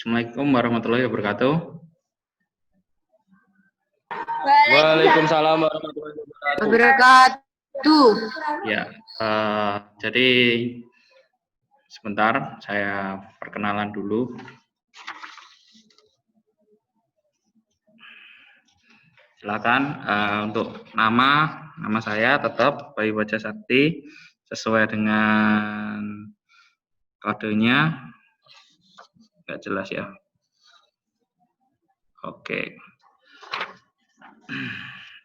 Assalamualaikum warahmatullahi wabarakatuh. Waalaikumsalam warahmatullahi wabarakatuh. Ya, jadi sebentar saya perkenalan dulu. Silakan untuk nama saya tetap Bayu Baja Sakti sesuai dengan kodenya. Nggak jelas ya. Oke.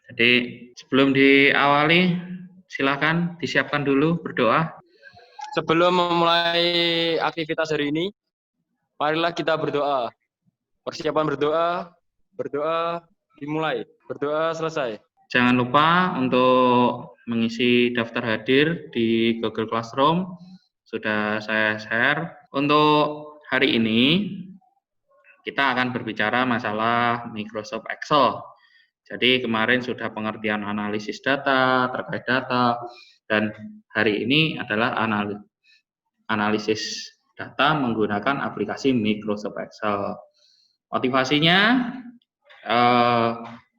Jadi sebelum diawali, silakan disiapkan dulu berdoa. Sebelum memulai aktivitas hari ini, marilah kita berdoa. Persiapan berdoa dimulai, berdoa selesai. Jangan lupa untuk mengisi daftar hadir di Google Classroom. Sudah saya share. Untuk hari ini, kita akan berbicara masalah Microsoft Excel. Jadi kemarin sudah pengertian analisis data, terkait data, dan hari ini adalah analisis data menggunakan aplikasi Microsoft Excel. Motivasinya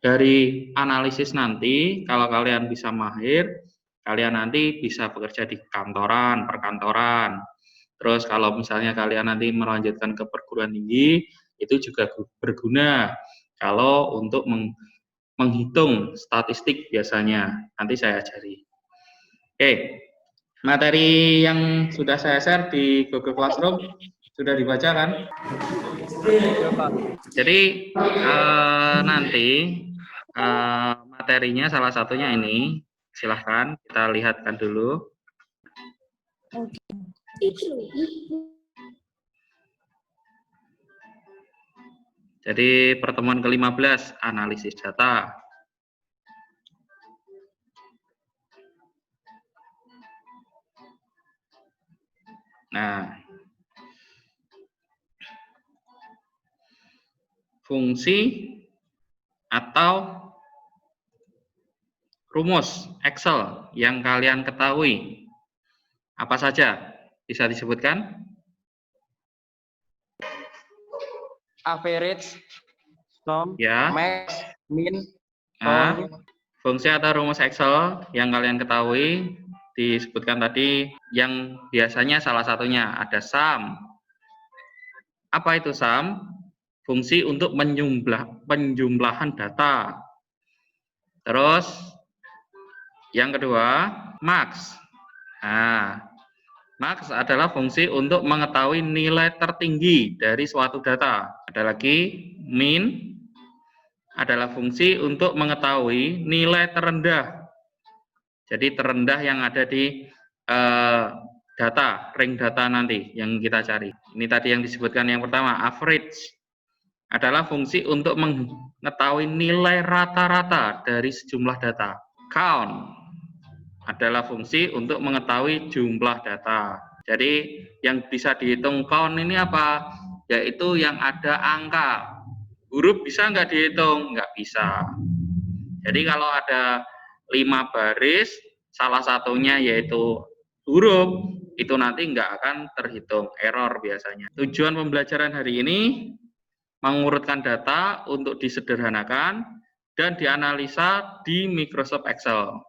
dari analisis nanti, kalau kalian bisa mahir, kalian nanti bisa bekerja di kantoran, perkantoran. Terus kalau misalnya kalian nanti melanjutkan ke perguruan tinggi, itu juga berguna kalau untuk menghitung statistik biasanya. Nanti saya ajari. Oke, materi yang sudah saya share di Google Classroom sudah dibaca kan? Jadi nanti materinya salah satunya ini, silahkan kita lihatkan dulu. Jadi pertemuan ke-15 analisis data. Nah, fungsi atau rumus Excel yang kalian ketahui apa saja? Bisa disebutkan? Average, sum, Ya. max, min, Nah, fungsi atau rumus Excel yang kalian ketahui disebutkan tadi, yang biasanya salah satunya ada sum. Apa itu sum? Fungsi untuk penjumlahan data. Terus yang kedua, max. Nah, max adalah fungsi untuk mengetahui nilai tertinggi dari suatu data. Ada lagi, min adalah fungsi untuk mengetahui nilai terendah. Jadi terendah yang ada di data, ring data nanti yang kita cari. Ini tadi yang disebutkan yang pertama, average adalah fungsi untuk mengetahui nilai rata-rata dari sejumlah data. Count adalah fungsi untuk mengetahui jumlah data. Jadi yang bisa dihitung count ini apa? Yaitu yang ada angka. Huruf bisa nggak dihitung? Nggak bisa. Jadi kalau ada 5 baris, salah satunya yaitu huruf, itu nanti nggak akan terhitung, error biasanya. Tujuan pembelajaran hari ini mengurutkan data untuk disederhanakan dan dianalisa di Microsoft Excel.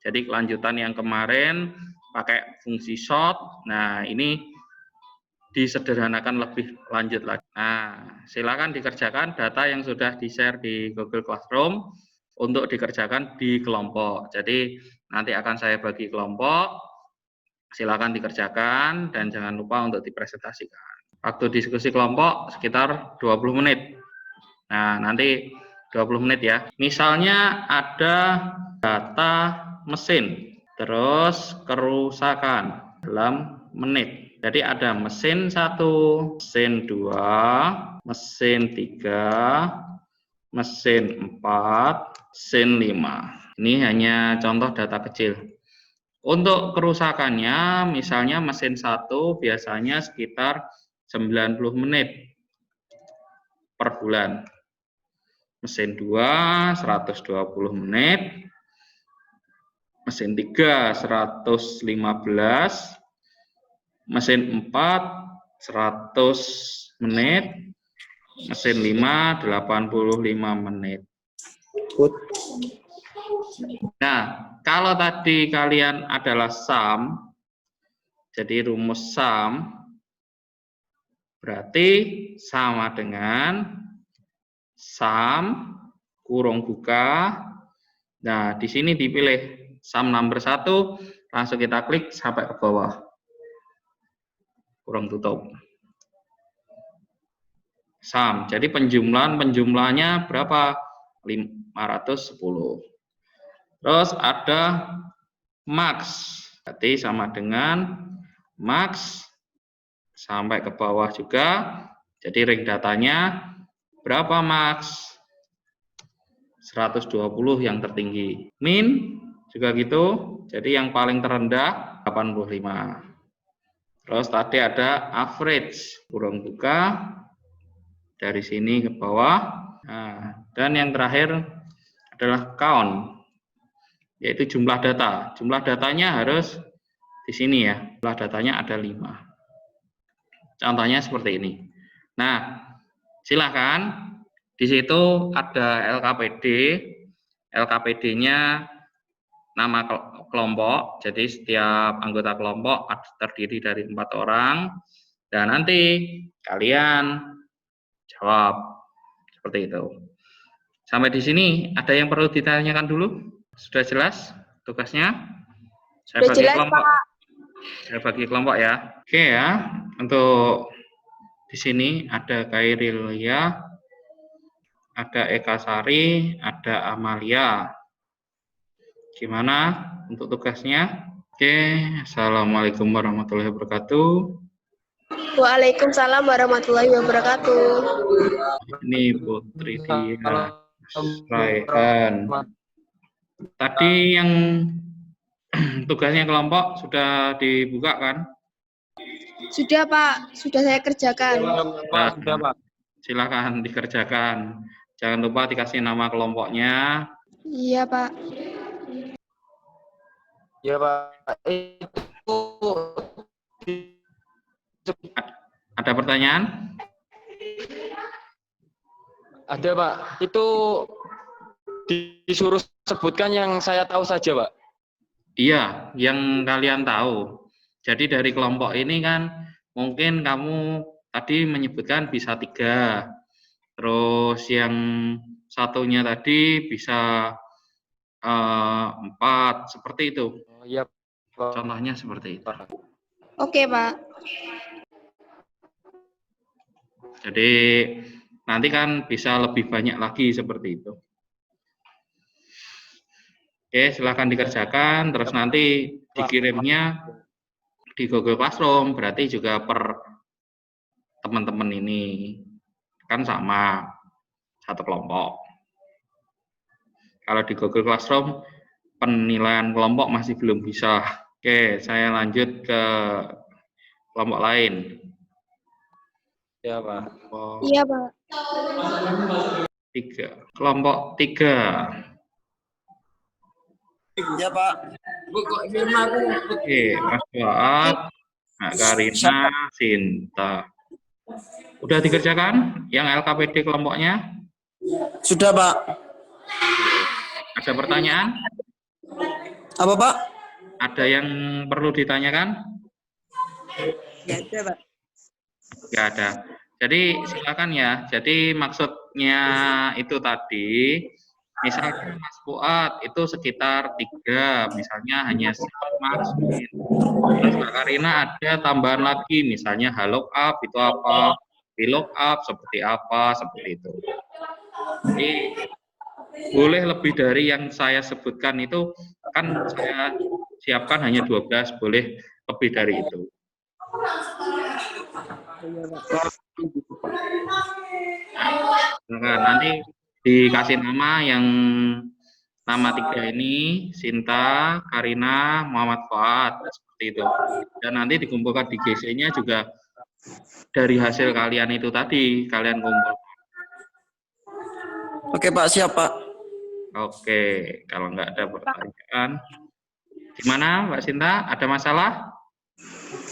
Jadi kelanjutan yang kemarin pakai fungsi sort, nah ini disederhanakan lebih lanjut lagi. Nah, silakan dikerjakan data yang sudah di-share di Google Classroom untuk dikerjakan di kelompok. Jadi nanti akan saya bagi kelompok, silakan dikerjakan dan jangan lupa untuk dipresentasikan. Waktu diskusi kelompok sekitar 20 menit. Nah, nanti 20 menit ya. Misalnya ada data mesin, terus kerusakan dalam menit. Jadi ada mesin 1, mesin 2, mesin 3, mesin 4, mesin 5. Ini hanya contoh data kecil. Untuk kerusakannya, misalnya mesin 1 biasanya sekitar 90 menit per bulan. Mesin 2 120 menit. Mesin 3 115. Mesin 4 100 menit, mesin 5 85 menit. Nah, kalau tadi kalian adalah sum, jadi rumus sum berarti sama dengan sum kurung buka. Nah, di sini dipilih sum number 1, langsung kita klik sampai ke bawah. Kurung tutup. Sum. Jadi penjumlahannya berapa? 510. Terus ada max. Berarti sama dengan max sampai ke bawah juga. Jadi ring datanya berapa max? 120 yang tertinggi. Min juga gitu. Jadi yang paling terendah 85. Terus tadi ada average, kurung buka dari sini ke bawah. Nah, dan yang terakhir adalah count, yaitu jumlah data. Jumlah datanya harus di sini ya. Jumlah datanya ada 5. Contohnya seperti ini. Nah, silakan. Di situ ada LKPD. LKPD-nya nama kelompok. Jadi setiap anggota kelompok terdiri dari 4 orang. Dan nanti kalian jawab seperti itu. Sampai di sini ada yang perlu ditanyakan dulu? Sudah jelas tugasnya? Saya bagi kelompok. Saya bagi kelompok ya. Oke ya. Untuk di sini ada Kairilia, ada Eka Sari, ada Amalia. Gimana untuk tugasnya? Oke, assalamualaikum warahmatullahi wabarakatuh. Waalaikumsalam warahmatullahi wabarakatuh. Ini Putri Dia, Raihan. Tadi yang tugasnya kelompok sudah dibuka kan? Sudah Pak, sudah saya kerjakan. Nah, Sudah, Pak. silakan dikerjakan. Jangan lupa dikasih nama kelompoknya. Iya Pak. Ya, Pak. Itu Ada pertanyaan? ada, Pak. Itu disuruh sebutkan yang saya tahu saja, Pak. Iya, yang kalian tahu. Jadi dari kelompok ini kan mungkin kamu tadi menyebutkan bisa 3. Terus yang satunya tadi bisa 4, seperti itu. Oh, iya, Pak. Contohnya seperti itu. Oke Pak. Jadi nanti kan bisa lebih banyak lagi seperti itu. Oke, silahkan dikerjakan. Terus nanti dikirimnya di Google Classroom, berarti juga per teman-teman ini kan sama satu kelompok. Kalau di Google Classroom penilaian kelompok masih belum bisa. Oke, saya lanjut ke kelompok lain. Ya, Pak. Iya Pak. 3. Kelompok 3. Ya Pak. Oke, Mas Fuad, Mbak Karina, Sinta. Udah dikerjakan yang LKPD kelompoknya? Sudah Pak. Ada pertanyaan? Apa Pak? Ada yang perlu ditanyakan? Ya ada Pak. Nggak ada. Jadi silakan ya. Jadi maksudnya itu tadi, misalkan Mas Fuad itu sekitar 3, misalnya hanya Max. Terus Mbak Karina ada tambahan lagi, misalnya lookup itu apa, VLOOKUP seperti apa, seperti itu. Jadi boleh lebih dari yang saya sebutkan itu, kan saya siapkan hanya 12, boleh lebih dari itu. Nah, nanti dikasih nama yang nama 3 ini, Sinta, Karina, Muhammad Fuad, seperti itu. Dan nanti dikumpulkan di GC-nya juga dari hasil kalian itu tadi, kalian kumpul. Oke Pak, siap Pak. Oke, kalau nggak ada pertanyaan. Gimana Mbak Sinta, ada masalah?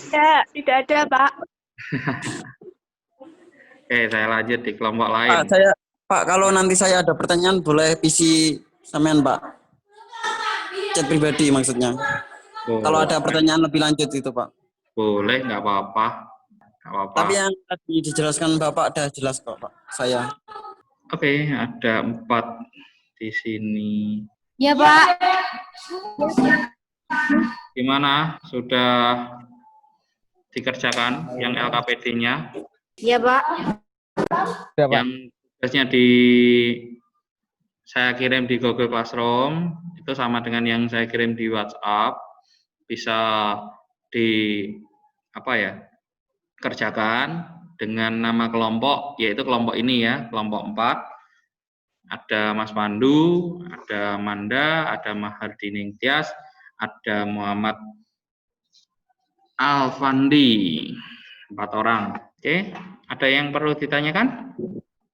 Ya, tidak ada Pak. Oke, saya lanjut di kelompok Pak, lain. Pak, kalau nanti saya ada pertanyaan boleh PC sampean, Pak. Chat pribadi maksudnya. Kalau ada Boleh, pertanyaan lebih lanjut itu, Pak. boleh, nggak apa-apa. Nggak apa-apa. Tapi yang tadi dijelaskan Bapak ada jelas kok, Pak. Saya. Oke, ada 4 di sini. Ya, Pak. Gimana? Sudah dikerjakan yang LKPD-nya? Ya, Pak. Yang tugasnya saya kirim di Google Classroom, itu sama dengan yang saya kirim di WhatsApp. Bisa kerjakan dengan nama kelompok, yaitu kelompok ini ya, kelompok 4. Ada Mas Pandu, ada Manda, ada Mahardini Tias, ada Muhammad Alfandi. 4 orang. Oke, ada yang perlu ditanyakan?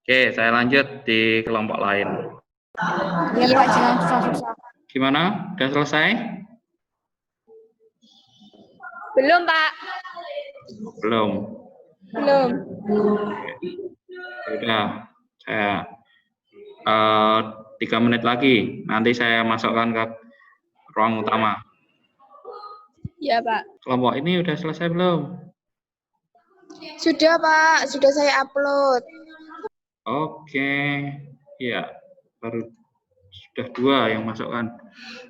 Oke, saya lanjut di kelompok lain. Ya, Pak, jangan susah-susah. Gimana? Sudah selesai? Belum, Pak. Belum. Belum. Sudah. Saya 3 menit lagi. Nanti saya masukkan ke ruang utama. Ya, Pak. Kelompok ini udah selesai belum? Sudah, Pak. Sudah saya upload. Oke. Ya, baru sudah 2 yang masukkan.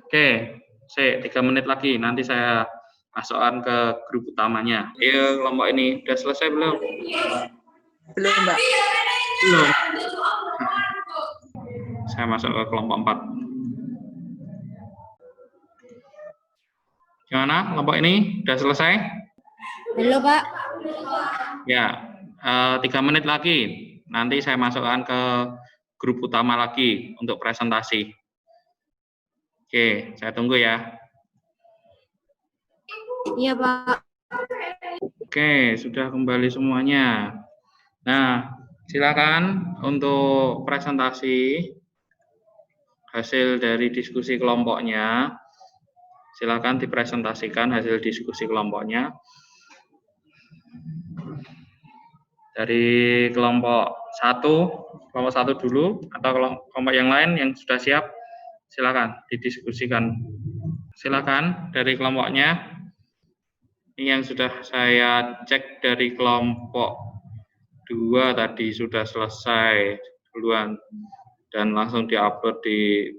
Oke, 3 menit lagi. Nanti saya masukkan ke grup utamanya. Kelompok ini udah selesai belum? Belum, Mbak. Belum. Saya masuk ke kelompok 4. Gimana? Kelompok ini udah selesai? Belum, Pak. Ya, 3 menit lagi. Nanti saya masukkan ke grup utama lagi untuk presentasi. Oke, saya tunggu ya. Iya, Pak. Oke, sudah kembali semuanya. Nah, silakan untuk presentasi hasil dari diskusi kelompoknya. Silakan dipresentasikan hasil diskusi kelompoknya. Dari kelompok 1 dulu, atau kelompok yang lain yang sudah siap, silakan didiskusikan. Silakan dari kelompoknya. Ini yang sudah saya cek dari kelompok 2 tadi sudah selesai duluan dan langsung diupload di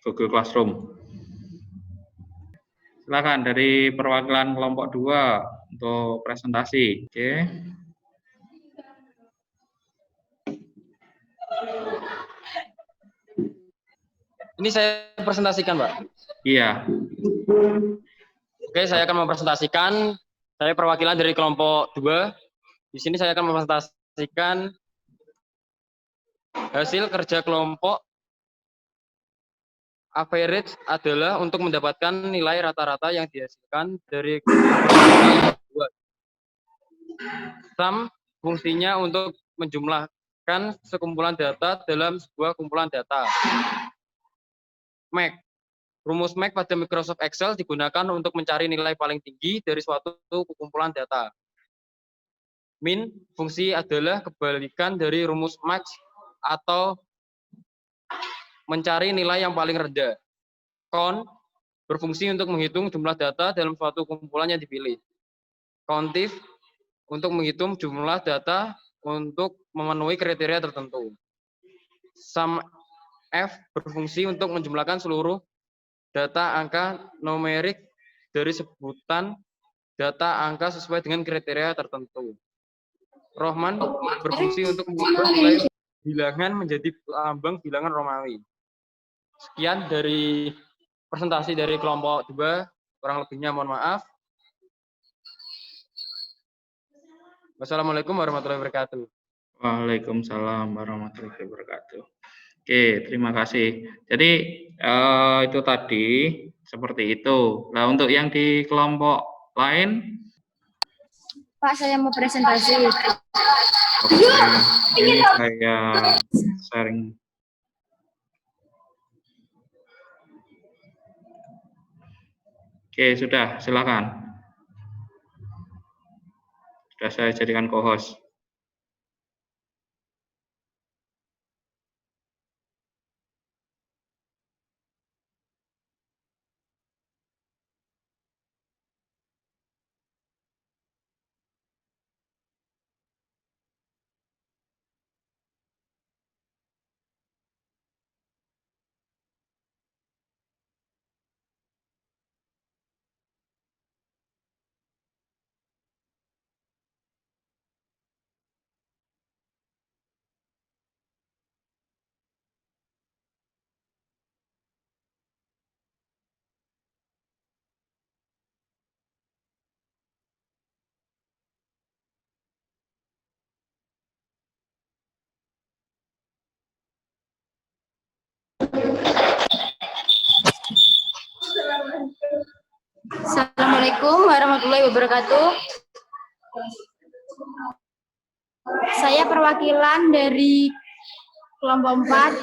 Google Classroom. Silakan dari perwakilan kelompok 2 untuk presentasi. Oke. Ini saya presentasikan, Pak. Iya. Oke, saya akan mempresentasikan. Saya perwakilan dari kelompok 2. Di sini saya akan mempresentasikan hasil kerja kelompok. Average adalah untuk mendapatkan nilai rata-rata yang dihasilkan dari kelompok 2. Sum fungsinya untuk menjumlahkan sekumpulan data dalam sebuah kumpulan data. Max. Rumus Max pada Microsoft Excel digunakan untuk mencari nilai paling tinggi dari suatu kumpulan data. Min, fungsi adalah kebalikan dari rumus Max atau mencari nilai yang paling rendah. Count, berfungsi untuk menghitung jumlah data dalam suatu kumpulan yang dipilih. Countif, untuk menghitung jumlah data untuk memenuhi kriteria tertentu. Sum F, berfungsi untuk menjumlahkan seluruh data angka numerik dari sebutan data angka sesuai dengan kriteria tertentu. Rohman berfungsi untuk mengubah nilai bilangan menjadi lambang bilangan Romawi. Sekian dari presentasi dari kelompok 2, kurang lebihnya mohon maaf. Wassalamualaikum warahmatullahi wabarakatuh. Waalaikumsalam warahmatullahi wabarakatuh. Oke, terima kasih. Jadi itu tadi seperti itu. Nah, untuk yang di kelompok lain, Pak, saya mau presentasi. oke, ini saya sharing. Oke, sudah, silakan. sudah saya jadikan co-host. Assalamualaikum warahmatullahi wabarakatuh. Saya perwakilan dari kelompok 4.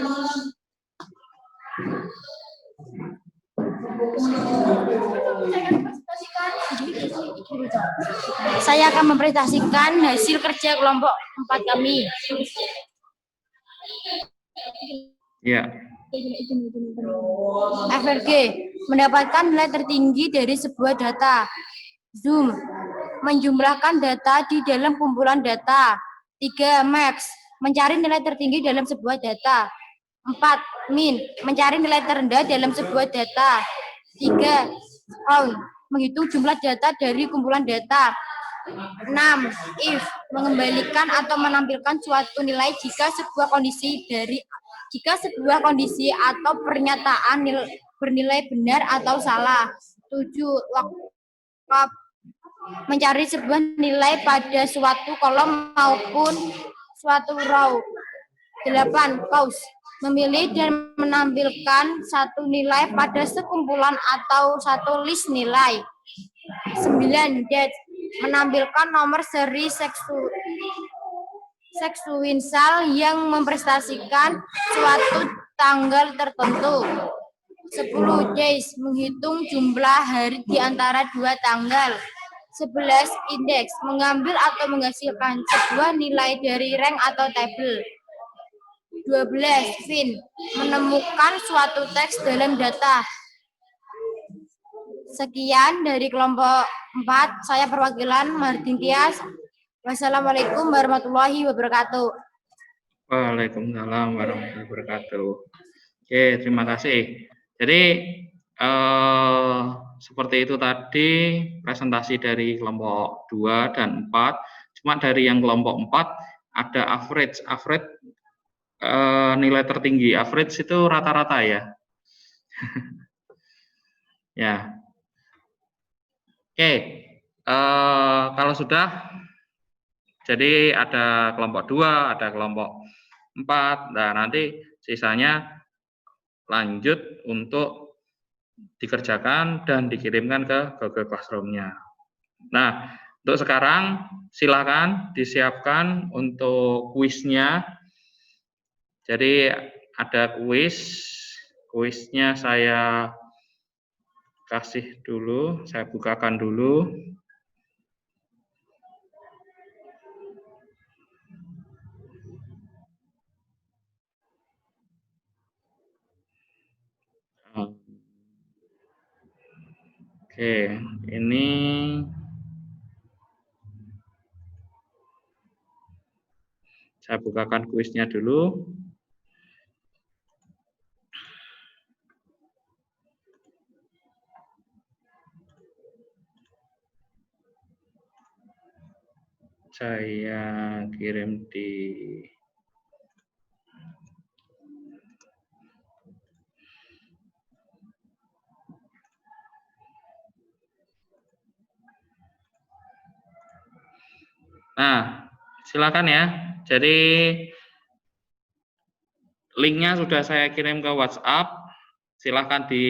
Saya akan mempresentasikan hasil kerja kelompok 4 kami. Ya. FRG, mendapatkan nilai tertinggi dari sebuah data. Zoom, menjumlahkan data di dalam kumpulan data. 3. Max, mencari nilai tertinggi dalam sebuah data. 4. Min, mencari nilai terendah dalam sebuah data. 3. Count, menghitung jumlah data dari kumpulan data. 6. If, mengembalikan atau menampilkan suatu nilai jika sebuah kondisi atau pernyataan bernilai benar atau salah. 7. Lookup, mencari sebuah nilai pada suatu kolom maupun suatu row. 8. Pause, memilih dan menampilkan satu nilai pada sekumpulan atau satu list nilai. 9. Date, menampilkan nomor seri sekuensial yang mempresentasikan suatu tanggal tertentu. 10. Days, menghitung jumlah hari di antara dua tanggal. 11. Index, mengambil atau menghasilkan sebuah nilai dari rank atau tabel. 12. Fin, menemukan suatu teks dalam data. Sekian dari kelompok 4, saya perwakilan Martin Tias. Wassalamualaikum warahmatullahi wabarakatuh. Waalaikumsalam warahmatullahi wabarakatuh. Oke, terima kasih. Jadi seperti itu tadi presentasi dari kelompok 2 dan 4. Cuma dari yang kelompok 4 ada average. Average nilai tertinggi. Average itu rata-rata ya. Ya. Oke. Kalau sudah, jadi ada kelompok 2, ada kelompok 4. Nah, nanti sisanya lanjut untuk dikerjakan dan dikirimkan ke Google Classroom-nya. Nah, untuk sekarang silakan disiapkan untuk kuisnya. Jadi ada kuisnya saya kasih dulu, saya bukakan dulu. Oke, ini saya bukakan kuisnya dulu. Saya kirim di Nah, silakan ya. Jadi linknya sudah saya kirim ke WhatsApp. Silakan di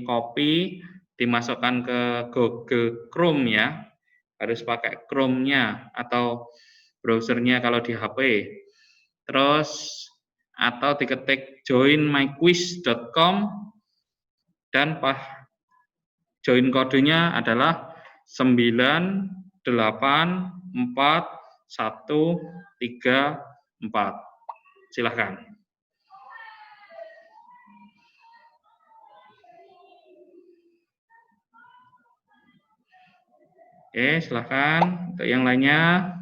copy, dimasukkan ke Google Chrome ya. Harus pakai Chrome-nya atau browsernya kalau di HP. Terus atau diketik joinmyquiz.com dan join kodenya adalah 98 4, 1, 3, 4. Silahkan. Oke, silahkan. Untuk yang lainnya.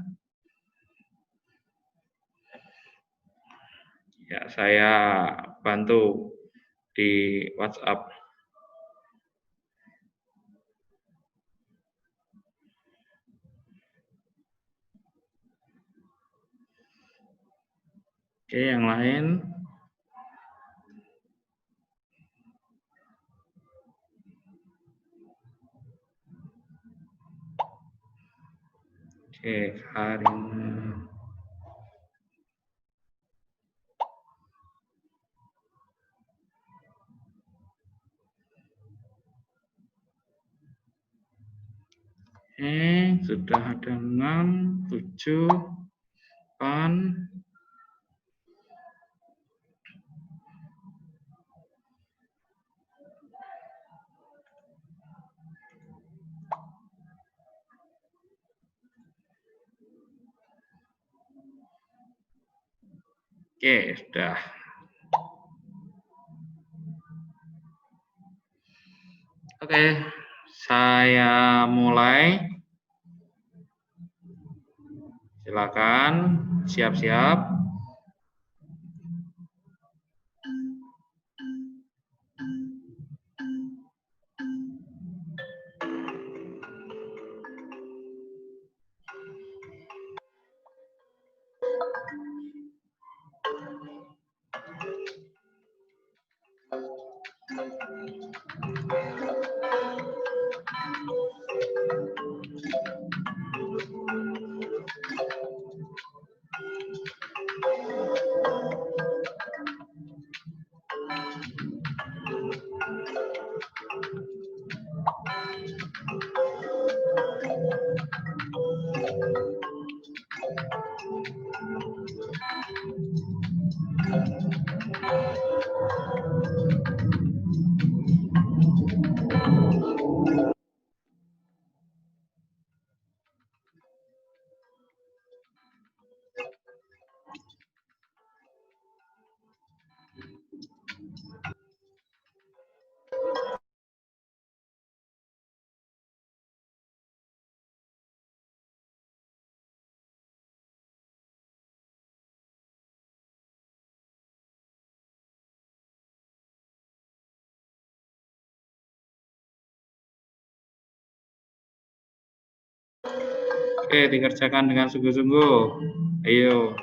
Ya, saya bantu di WhatsApp. Oke, yang lain. Oke, Karina. Sudah ada 6, 7, 8. Oke, sudah. Oke, saya mulai. Silakan siap-siap. Oke, dikerjakan dengan sungguh-sungguh. Ayo.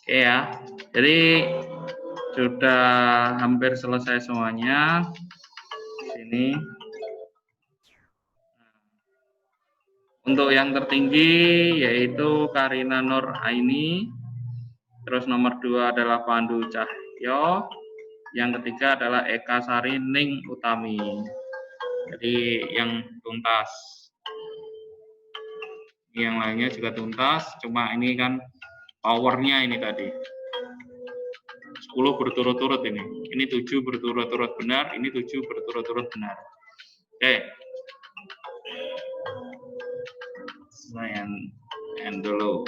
Oke ya. Jadi sudah hampir selesai semuanya. Sini. Untuk yang tertinggi yaitu Karina Nur Aini. Terus nomor 2 adalah Pandu Cahyo. Yang ketiga adalah Eka Sari Ning Utami. Jadi yang tuntas. Yang lainnya juga tuntas, cuma ini kan powernya ini tadi. 10 berturut-turut ini. Ini 7 berturut-turut benar, ini 7 berturut-turut benar. Oke. Saya end dulu.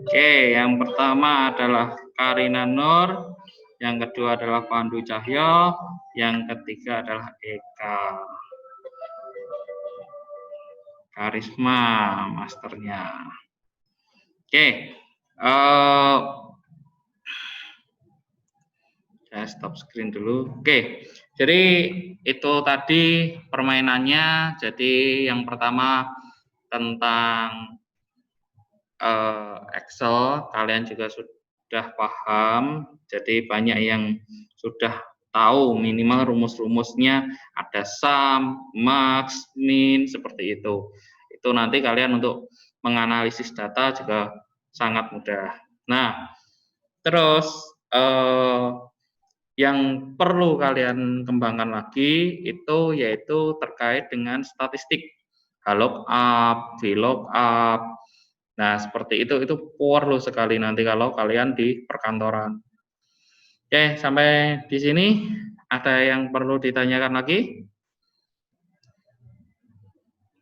Oke, yang pertama adalah Karina Nur, yang kedua adalah Pandu Cahyo, yang ketiga adalah Eka. Karisma masternya. Oke, saya stop screen dulu. Oke, jadi itu tadi permainannya. Jadi yang pertama tentang Excel, kalian juga sudah paham. Jadi banyak yang sudah tahu minimal rumus-rumusnya, ada sum, max, min, seperti itu. Itu nanti kalian untuk menganalisis data juga sangat mudah. Nah, terus yang perlu kalian kembangkan lagi itu yaitu terkait dengan statistik, lookup, VLOOKUP. Nah, seperti itu perlu sekali nanti kalau kalian di perkantoran. Oke, sampai di sini ada yang perlu ditanyakan lagi?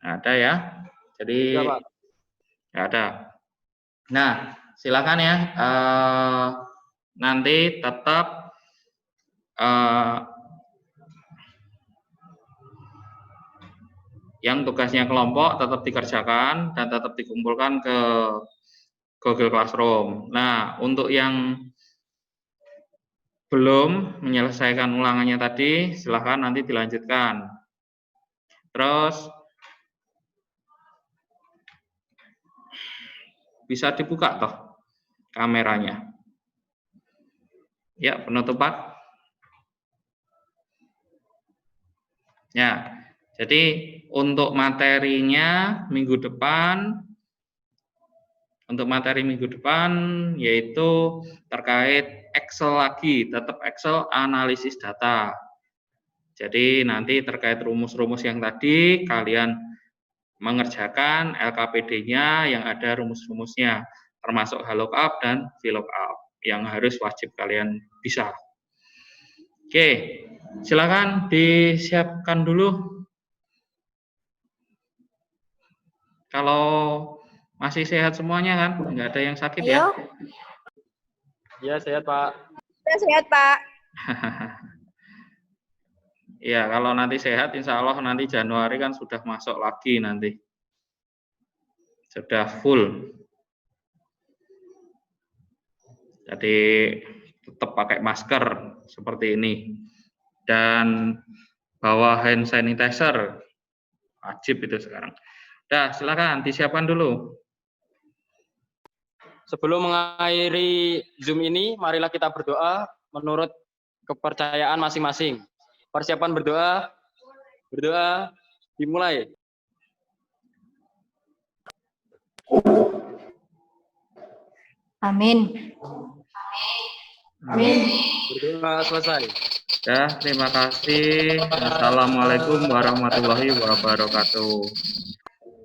Ada ya. Jadi nggak ada. Nah, silakan ya. Nanti tetap yang tugasnya kelompok tetap dikerjakan dan tetap dikumpulkan ke Google Classroom. Nah, untuk yang belum menyelesaikan ulangannya tadi, silahkan nanti dilanjutkan. Terus, bisa dibuka toh kameranya. Ya, penutupan. Ya, jadi untuk materinya minggu depan, yaitu terkait Excel lagi, tetap Excel analisis data. Jadi nanti terkait rumus-rumus yang tadi kalian mengerjakan LKPD-nya yang ada rumus-rumusnya, termasuk lookup dan VLOOKUP yang harus wajib kalian bisa. Oke, silakan disiapkan dulu. Kalau masih sehat semuanya kan, nggak ada yang sakit ya? Iya, sehat Pak. Sudah sehat, Pak. Ya, kalau nanti sehat, insya Allah nanti Januari kan sudah masuk lagi nanti. Sudah full. Jadi tetap pakai masker seperti ini. Dan bawa hand sanitizer. Wajib itu sekarang. Dah, silakan disiapkan dulu. Sebelum mengakhiri Zoom ini, marilah kita berdoa menurut kepercayaan masing-masing. Persiapan berdoa dimulai. Amin. Amin. Berdoa selesai. Ya, terima kasih. Assalamualaikum warahmatullahi wabarakatuh.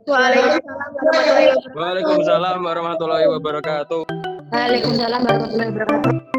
Waalaikumsalam warahmatullahi wabarakatuh. Waalaikumsalam warahmatullahi wabarakatuh. Waalaikumsalam warahmatullahi wabarakatuh.